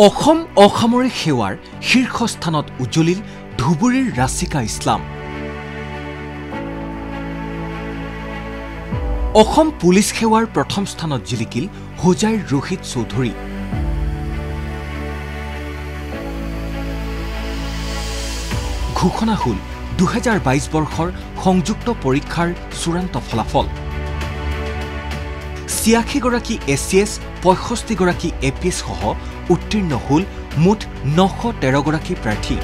অসম অসামৰিক সেৱাৰ শীৰ্ষস্থানত উজ্জ্বলিল ধুবুৰীৰ ৰাছিকা ইছলাম। অসম পুলিচ সেৱাৰ প্ৰথম স্থানত জিলিকিল হোজাইৰ ৰোহিত চৌধুৰী। ঘোষণা হ'ল 2022 বৰ্ষৰ সংযুক্ত পৰীক্ষাৰ চূড়ান্ত ফলাফল। 86 গৰাকী এছিএছ 65 গৰাকী এপিএছ সহ উত্তীৰ্ণ হ'ল মুঠ 913 গৰাকী প্ৰাৰ্থী।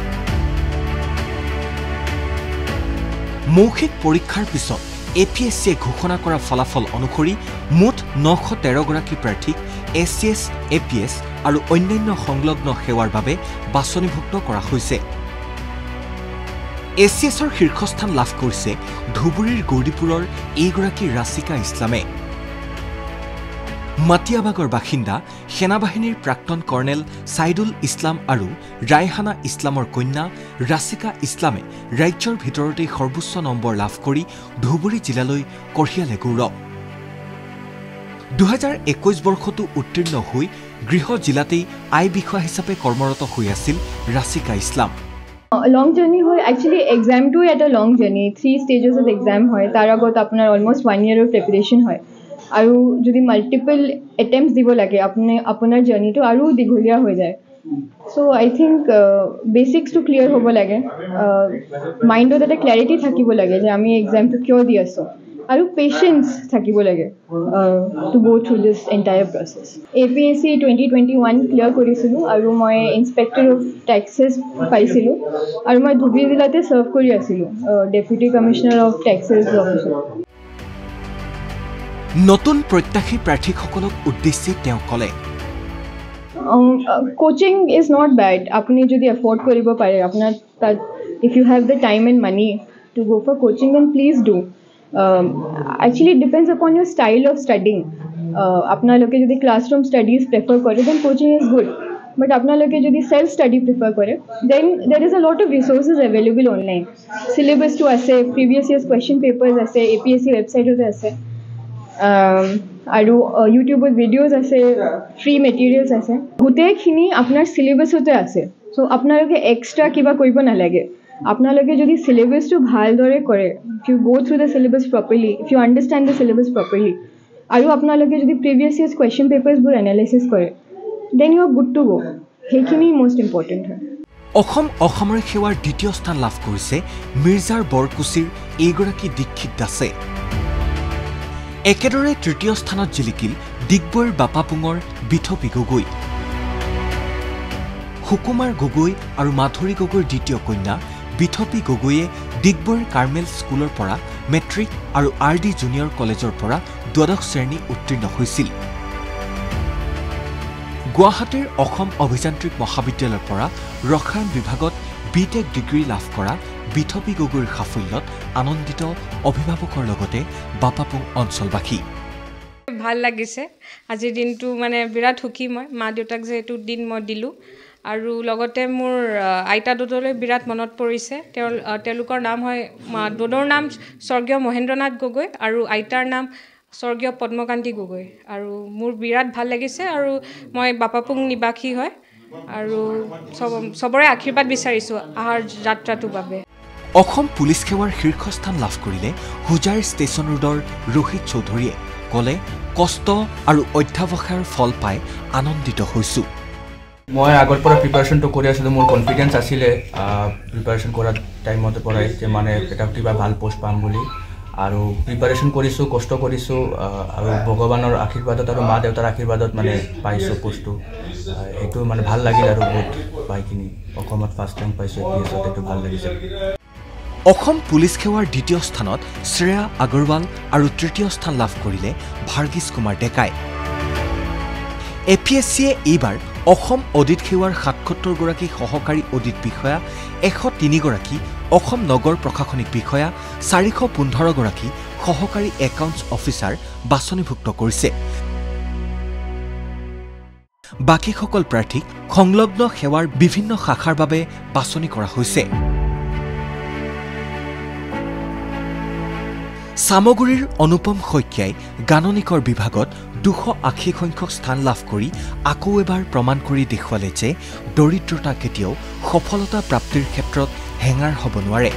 মৌখিক পৰীক্ষাৰ পিছত এপিএছচিয়ে ঘোষণা কৰা ফলাফল অনুসৰি মুঠ 913 গৰাকী প্ৰাৰ্থীক এছিএছ, এপিএছ আৰু অন্যান্য সংলগ্ন সেৱাৰ বাবে বাছনিভুক্ত কৰা হৈছে। এছিএছৰ শীৰ্ষস্থান লাভ কৰিছে ধুবুৰীৰ গৌৰীপুৰৰ এইগৰাকী ৰাছিকা ইছলামে। মাটিয়াবাগৰ বাসিন্দা সেনাবাহিনীৰ প্ৰাক্তন কৰ্ণেল ছাইদুল ইছলাম আৰু ৰায়হানা ইছলামৰ কন্যা ৰাছিকা ইছলামে ৰাজ্যৰ ভিতৰতেই সৰ্বোচ্চ নম্বৰ লাভ কৰি ধুবুৰী জিলালৈ কঢ়িয়ালে গৌৰৱ। 2021 বৰ্ষতো উত্তীৰ্ণ হৈ গৃহ জিলাতেই আই বিষয়া হিচাপে কৰ্মৰত হৈ আছিল ৰাছিকা ইছলাম। লং জাৰ্নি হয়, একচুৱেলি এক্সামটো এটা লং জাৰ্নি, 3 stages of exam হয়। তাৰ আগত আপোনাৰ অলমোষ্ট 1 year of preparation হয় আৰু যদি মাল্টিপল এটেম্পটছ দিব লাগে আপোনাৰ জাৰ্নিটো আৰু দীঘলীয়া হৈ যায়। চ' আই থিংক বেচিক্সটো ক্লিয়াৰ হ'ব লাগে, মাইণ্ডত এটা ক্লেৰিটি থাকিব লাগে যে আমি এক্সামটো কিয় দি আছোঁ, আৰু পেচেঞ্চ থাকিব লাগে to go through this entire process. APSC 2021 clear কৰিছিলোঁ আৰু মই ইন্সপেক্টৰ অফ টেক্সেছ পাইছিলোঁ আৰু মই ধুবুৰী জিলাতে চাৰ্ভ কৰি আছিলোঁ ডেপুটি কমিশ্যনাৰ অফ টেক্সেছ অফিচত। নতুন প্ৰত্যাশী প্ৰাৰ্থীসকলক উদ্দেশ্যি তেওঁ ক'লে, কোচিং ইজ নট বেড। আপুনি যদি এফৰ্ড কৰিব পাৰে আপোনাৰ তাত, if you have the time and money to go for coaching, then please do. Actually it depends upon your style of studying. আপোনালোকে যদি ক্লাছৰুম ষ্টাডিজ প্ৰেফাৰ কৰে then coaching is good, but আপোনালোকে যদি self study prefer কৰে then there is a lot of resources available online. চিলেবাছটো আছে, previous years question papers আছে, APSC ৱেবছাইটতে আছে, আৰু ইউটিউবত ভিডিঅ'জ আছে, ফ্ৰী মেটেৰিয়েলছ আছে, গোটেইখিনি আপোনাৰ চিলেবাছতে আছে। চ' আপোনালোকে এক্সট্ৰা কিবা কৰিব নালাগে। আপোনালোকে যদি চিলেবাছটো ভালদৰে কৰে, if you go through the syllabus properly, if you understand the syllabus properly, আৰু আপোনালোকে যদি প্ৰিভিয়াছ ইয়াৰ্ছ কুৱেশ্যন পেপাৰ্ছবোৰ এনালাইচিছ কৰে, then you are good to go. সেইখিনি মষ্ট ইম্পৰ্টেণ্ট হয়। অসম অসামৰিক সেৱাৰ দ্বিতীয় স্থান লাভ কৰিছে মিৰ্জাৰ বৰকুছিৰ এইগৰাকী দীক্ষিত দাসে। একেদৰে তৃতীয় স্থানত জিলিকিল ডিগবৈৰ বাপাপুঙৰ বিথপী গগৈ। সুকুমাৰ গগৈ আৰু মাধুৰী গগৈৰ দ্বিতীয় কন্যা বিথপী গগৈয়ে ডিগবৈৰ কাৰ্মেল স্কুলৰ পৰা মেট্ৰিক আৰু RD জুনিয়ৰ কলেজৰ পৰা দ্বাদশ শ্ৰেণী উত্তীৰ্ণ হৈছিল। গুৱাহাটীৰ অসম অভিযান্ত্ৰিক মহাবিদ্যালয়ৰ পৰা ৰসায়ন বিভাগত BTech ডিগ্ৰী লাভ কৰা বিথপী গগৈৰ সাফল্যত আনন্দিত অভিভাৱকৰ লগতে বাপাপুং অঞ্চলবাসী। ভাল লাগিছে আজিৰ দিনটো, মানে বিৰাট সুখী মই। মা দেউতাক যে এইটো দিন মই দিলোঁ, আৰু লগতে মোৰ আইতা দদলৈ বিৰাট মনত পৰিছে। তেওঁলোকৰ নাম হয়, দদৰ নাম স্বৰ্গীয় মহেন্দ্ৰনাথ গগৈ আৰু আইতাৰ নাম স্বৰ্গীয় পদ্মকান্তি গগৈ। আৰু মোৰ বিৰাট ভাল লাগিছে, আৰু মই বাপাপুং নিবাসী হয়, আৰু চবৰে আশীৰ্বাদ বিচাৰিছোঁ অহাৰ যাত্ৰাটোৰ বাবে। অসম পুলিচ সেৱাৰ শীৰ্ষস্থান লাভ কৰিলে হোজাইৰ ষ্টেচন ৰোডৰ ৰোহিত চৌধুৰীয়ে ক'লে, কষ্ট আৰু অধ্যাৱসায়ৰ ফল পাই আনন্দিত হৈছোঁ। মই আগৰ পৰা প্ৰিপাৰেশ্যনটো কৰি আছিলোঁ, মোৰ কনফিডেঞ্চ আছিলে প্ৰিপাৰেশ্যন কৰাৰ টাইমতে পৰাই যে মানে এটা কিবা ভাল পোষ্ট পাম বুলি, আৰু প্ৰিপাৰেশ্যন কৰিছোঁ, কষ্ট কৰিছোঁ, আৰু ভগৱানৰ আশীৰ্বাদত আৰু মা দেউতাৰ আশীৰ্বাদত মানে পাইছোঁ পোষ্টটো। সেইটো মানে ভাল লাগিল, আৰু বহুত পাইকিনি অসমত ফাৰ্ষ্ট টাইম পাইছোঁ APSত, সেইটো ভাল লাগিছে। অসম পুলিচ সেৱাৰ দ্বিতীয় স্থানত শ্ৰেয়া আগৰৱাল আৰু তৃতীয় স্থান লাভ কৰিলে ভাৰ্গীছ কুমাৰ ডেকাই। APSCয়ে এইবাৰ অসম অডিট সেৱাৰ 77 গৰাকী সহকাৰী অডিট বিষয়া, 103 গৰাকী অসম নগৰ প্ৰশাসনিক বিষয়া, 415 গৰাকী সহকাৰী একাউণ্টছ অফিচাৰ বাছনিভুক্ত কৰিছে। বাকীসকল প্ৰাৰ্থীক সংলগ্ন সেৱাৰ বিভিন্ন শাখাৰ বাবে বাছনি কৰা হৈছে। সামগুৰিৰ অনুপম শইকীয়াই গাণনিকৰ বিভাগত 280 সংখ্যক স্থান লাভ কৰি আকৌ এবাৰ প্ৰমাণ কৰি দেখুৱালে যে দৰিদ্ৰতা কেতিয়াও সফলতা প্ৰাপ্তিৰ ক্ষেত্ৰত হেঙাৰ হ'ব নোৱাৰে।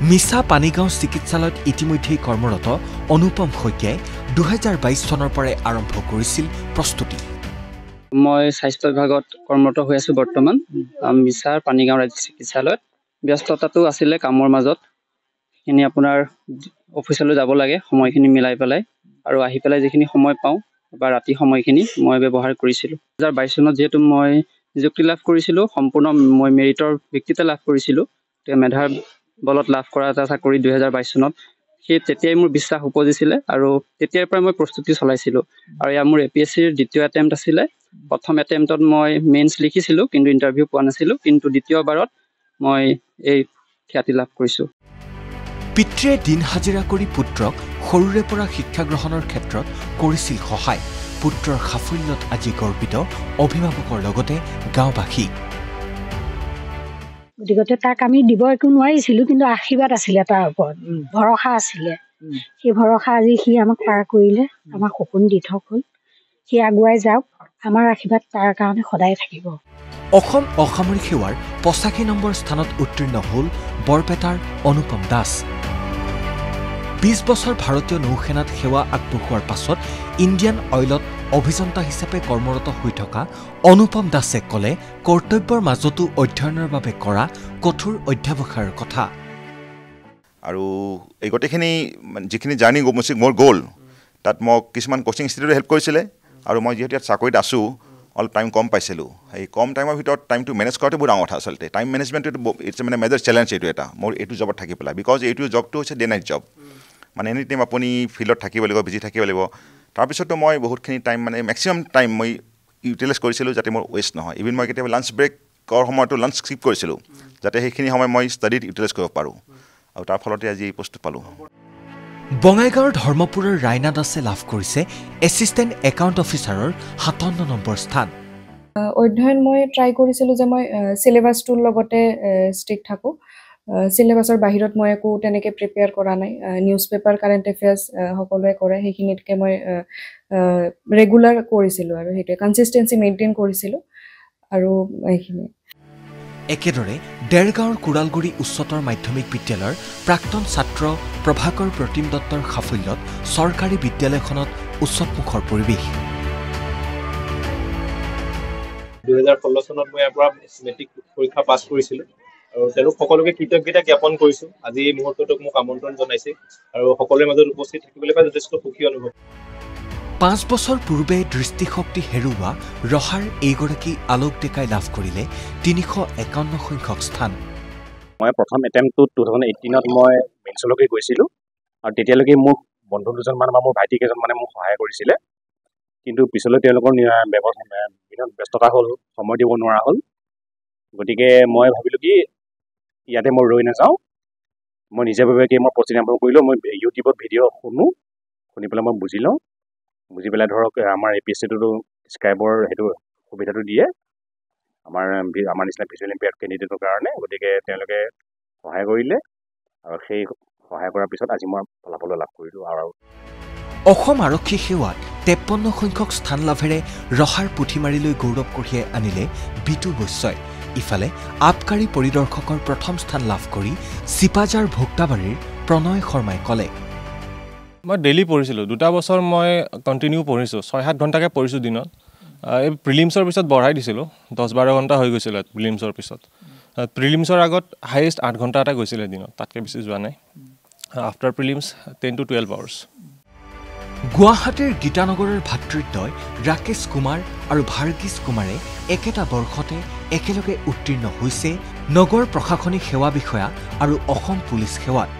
মিছা পানীগাঁও চিকিৎসালয়ত ইতিমধ্যেই কৰ্মৰত অনুপম শইকীয়াই 2022 চনৰ পৰাই আৰম্ভ কৰিছিল প্ৰস্তুতি। মই স্বাস্থ্য বিভাগত কৰ্মৰত হৈ আছো বৰ্তমান মিছা পানীগাঁও ৰাজ্যিক চিকিৎসালয়ত। ব্যস্ততাটো আছিলে কামৰ মাজত, সেইখিনি আপোনাৰ অফিচলৈ যাব লাগে সময়খিনি মিলাই পেলাই, আৰু আহি পেলাই যিখিনি সময় পাওঁ বা ৰাতি সময়খিনি মই ব্যৱহাৰ কৰিছিলোঁ। 2022 চনত যিহেতু মই নিযুক্তি লাভ কৰিছিলোঁ, সম্পূৰ্ণ মই মেৰিটৰ ভিত্তিতে লাভ কৰিছিলোঁ, মেধাৰ বলত লাভ কৰা এটা চাকৰি 2022 চনত। তেতিয়াই মোৰ বিশ্বাস উপজিছিলে আৰু তেতিয়াৰ পৰাই মই প্ৰস্তুতি চলাইছিলোঁ। আৰু এয়া মোৰ APSCৰ দ্বিতীয় এটেম্প্ট আছিলে। প্ৰথম এটেম্প্টত মই মেইনছ লিখিছিলোঁ কিন্তু ইণ্টাৰভিউ পোৱা নাছিলোঁ, কিন্তু দ্বিতীয়বাৰত মই এই খ্যাতি লাভ কৰিছোঁ। পিতৃয়ে দিন হাজিৰা কৰি পুত্ৰক সৰুৰে পৰা শিক্ষা গ্ৰহণৰ ক্ষেত্ৰত কৰিছিল সহায়। পুত্ৰৰ সাফল্যত আজি গৰ্বিত অভিভাৱকৰ লগতে গাঁওবাসী। গতিকে তাক আমি দিব একো নোৱাৰিছিলোঁ, কিন্তু আশীৰ্বাদ আছিলে তাৰ ওপৰত, ভৰসা আছিলে। সেই ভৰসা আজি সি আমাক পাৰ কৰিলে, আমাক সপোন দি থৈ গ'ল। সি আগুৱাই যাওক, আমাৰ আশীৰ্বাদ তাৰ কাৰণে সদায় থাকিব। অসম অসামৰিক সেৱাৰ 85 নম্বৰ স্থানত উত্তীৰ্ণ হ'ল বৰপেটাৰ অনুপম দাস। 20 বছৰ ভাৰতীয় নৌসেনাত সেৱা আগবঢ়োৱাৰ পাছত ইণ্ডিয়ান অইলত অভিযন্তা হিচাপে কৰ্মৰত হৈ থকা অনুপম দাসে ক'লে কৰ্তব্যৰ মাজতো অধ্যয়নৰ বাবে কৰা কঠোৰ অধ্যাৱসায়ৰ কথা। আৰু এই গোটেইখিনি যিখিনি জাৰ্ণি মোৰ গ'ল, তাত মোক কিছুমান কোচিং ইনষ্টিটিউটে হেল্প কৰিছিলে, আৰু মই যিহেতু ইয়াত চাকৰিত আছোঁ অলপ টাইম কম পাইছিলোঁ। এই কম টাইমৰ ভিতৰত টাইমটো মেনেজ কৰাটো বহুত ডাঙৰ কথা আচলতে। টাইম মেনেজমেণ্টটো ইটছ মানে মেজৰ চেলেঞ্জ এইটো এটা মোৰ এইটো জবত থাকি পেলাই, বিকজ এইটো জবটো হৈছে ডে নাইট জব। মানে এনি টাইম আপুনি ফিল্ডত থাকিব লাগিব, বিজি থাকিব লাগিব। তাৰপিছতো মই বহুতখিনি টাইম মানে মেক্সিমাম টাইম মই ইউটিলাইজ কৰিছিলোঁ যাতে মোৰ ৱেষ্ট নহয়। ইভিন মই কেতিয়াবা লাঞ্চ ব্ৰেকৰ সময়তো লাঞ্চ স্কিপ কৰিছিলোঁ যাতে সেইখিনি সময় মই ষ্টাডিত ইউটিলাইজ কৰিব পাৰোঁ, আৰু তাৰ ফলতে আজি এই পোষ্টটো পালোঁ। বঙাইগাঁৱৰ ধৰ্মপুৰৰ ৰাইনা দাসে লাভ কৰিছে এছিষ্টেণ্ট একাউণ্ট অফিচাৰৰ 57 নম্বৰ স্থান। অধ্যয়ন মই ট্ৰাই কৰিছিলোঁ যে মই চিলেবাছটোৰ লগতে ষ্ট্ৰিক্ট থাকোঁ। চিলেবাছৰ বাহিৰত মই একো তেনেকৈ প্ৰিপেয়াৰ কৰা নাই। নিউজ পেপাৰ, কাৰেণ্ট এফেয়াৰ্ছ সকলোৱে কৰে, সেইখিনিতকৈ মই ৰেগুলাৰ কৰিছিলোঁ, আৰু সেইটোৱে কনচিষ্টেঞ্চি মেইনটেইন কৰিছিলোঁ, আৰু এইখিনি। একেদৰে ডেৰগাঁৱৰ কোৰালগুৰি উচ্চতৰ মাধ্যমিক বিদ্যালয়ৰ প্ৰাক্তন ছাত্ৰ প্ৰভাকৰ প্ৰতিম দত্তৰ সাফল্যত চৰকাৰী বিদ্যালয়খনত উচ্চতমুখৰ পৰিৱেশ। 2016 চনত মই ইয়াৰ পৰা মেট্ৰিক পৰীক্ষা পাছ কৰিছিলোঁ, আৰু তেওঁলোক সকলোকে কৃতজ্ঞতা জ্ঞাপন কৰিছোঁ। আজি এই মুহূৰ্তটোক মোক আমন্ত্ৰণ জনাইছে, আৰু সকলোৰে মাজত উপস্থিত থাকিবলৈ পাই যথেষ্ট সুখী অনুভৱ। 5 বছৰ পূৰ্বে দৃষ্টিশক্তি হেৰুওৱা ৰহাৰ এইগৰাকী আলোক ডেকাই লাভ কৰিলে 351 সংখ্যক স্থান। মই প্ৰথম এটেম্পটোত 2018ত মই মেইনছলৈকে গৈছিলোঁ, আৰু তেতিয়ালৈকে মোক বন্ধু দুজনমান বা মোৰ ভাইটি কেইজনমানে মোক সহায় কৰিছিলে, কিন্তু পিছলৈ তেওঁলোকৰ ব্যস্ততা হ'ল, সময় দিব নোৱাৰা হ'ল। গতিকে মই ভাবিলোঁ কি ইয়াতে মই ৰৈ নাযাওঁ, মই নিজাববীয়াকৈ মই প্ৰস্তুতি আৰম্ভ কৰিলোঁ। মই ইউটিউবত ভিডিঅ' শুনি পেলাই মই বুজি লওঁ, বুজি পেলাই ধৰক আমাৰ APSCটোতো স্ক্ৰাইবৰ সেইটো সুবিধাটো দিয়ে আমাৰ নিচিনা ভিজুৱেল ইম্পেয়াৰ্ড কেণ্ডিডেটৰ কাৰণে। গতিকে তেওঁলোকে সহায় কৰিলে, আৰু সেই সহায় কৰাৰ পিছত আজি মই ফলাফল লাভ কৰিলোঁ। আৰু অসম আৰক্ষী সেৱাত 53 সংখ্যক স্থান লাভেৰে ৰহাৰ পুথিমাৰীলৈ গৌৰৱ কঢ়িয়াই আনিলে বিতু বৈশ্যই। ইফালে আবকাৰী পৰিদৰ্শকৰ প্ৰথম স্থান লাভ কৰি চিপাজাৰ ভোক্তাবাৰীৰ প্ৰণয় শৰ্মাই ক'লে, মই ডেইলি পঢ়িছিলোঁ, 2 বছৰ মই কণ্টিনিউ পঢ়িছোঁ, 6-7 ঘণ্টাকৈ পঢ়িছোঁ দিনত। এই প্ৰিলিমছৰ পিছত বঢ়াই দিছিলোঁ, 10-12 ঘণ্টা হৈ গৈছিলে প্ৰিলিমছৰ পিছত। প্ৰিলিমছৰ আগত হায়েষ্ট 8 ঘণ্টা এটা গৈছিলে দিনত, তাতকৈ বেছি যোৱা নাই। After prelims 10 to 12 hours. গুৱাহাটীৰ গীতানগৰৰ ভাতৃদ্বয় ৰাকেশ কুমাৰ আৰু ভাৰ্গীছ কুমাৰে একেটা বৰ্ষতে একেলগে উত্তীৰ্ণ হৈছে নগৰ প্ৰশাসনিক সেৱা বিষয়া আৰু অসম পুলিচ সেৱাত।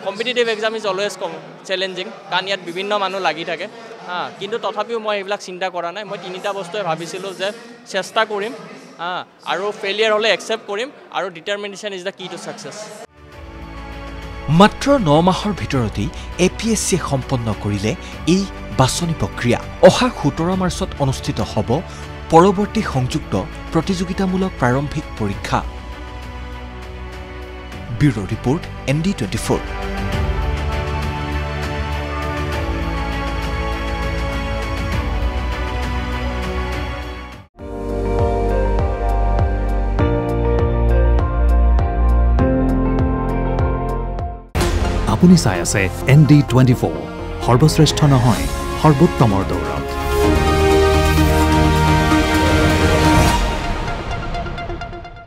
Competitive exam is always challenging, কাৰণ ইয়াত বিভিন্ন মানুহ লাগি থাকে, কিন্তু তথাপিও মই এইবিলাক চিন্তা কৰা নাই। মই 3টা বস্তুৱে ভাবিছিলোঁ যে চেষ্টা কৰিম, আৰু ফেইলিয়াৰ হ'লে একচেপ্ট কৰিম, আৰু ডিটাৰমিনেশ্যন ইজ দ্য কি টু ছাকচেছ। মাত্ৰ 9 মাহৰ ভিতৰতেই APSCয়ে সম্পন্ন কৰিলে এই বাছনি প্ৰক্ৰিয়া। অহা 17 মাৰ্চত অনুষ্ঠিত হ'ব পৰৱৰ্তী সংযুক্ত প্ৰতিযোগিতামূলক প্ৰাৰম্ভিক পৰীক্ষা। Bureau report ND24। আপুনি চাই আছে ND24, সৰ্বশ্ৰেষ্ঠ নহয় সৰ্বোত্তমৰ দৌৰ।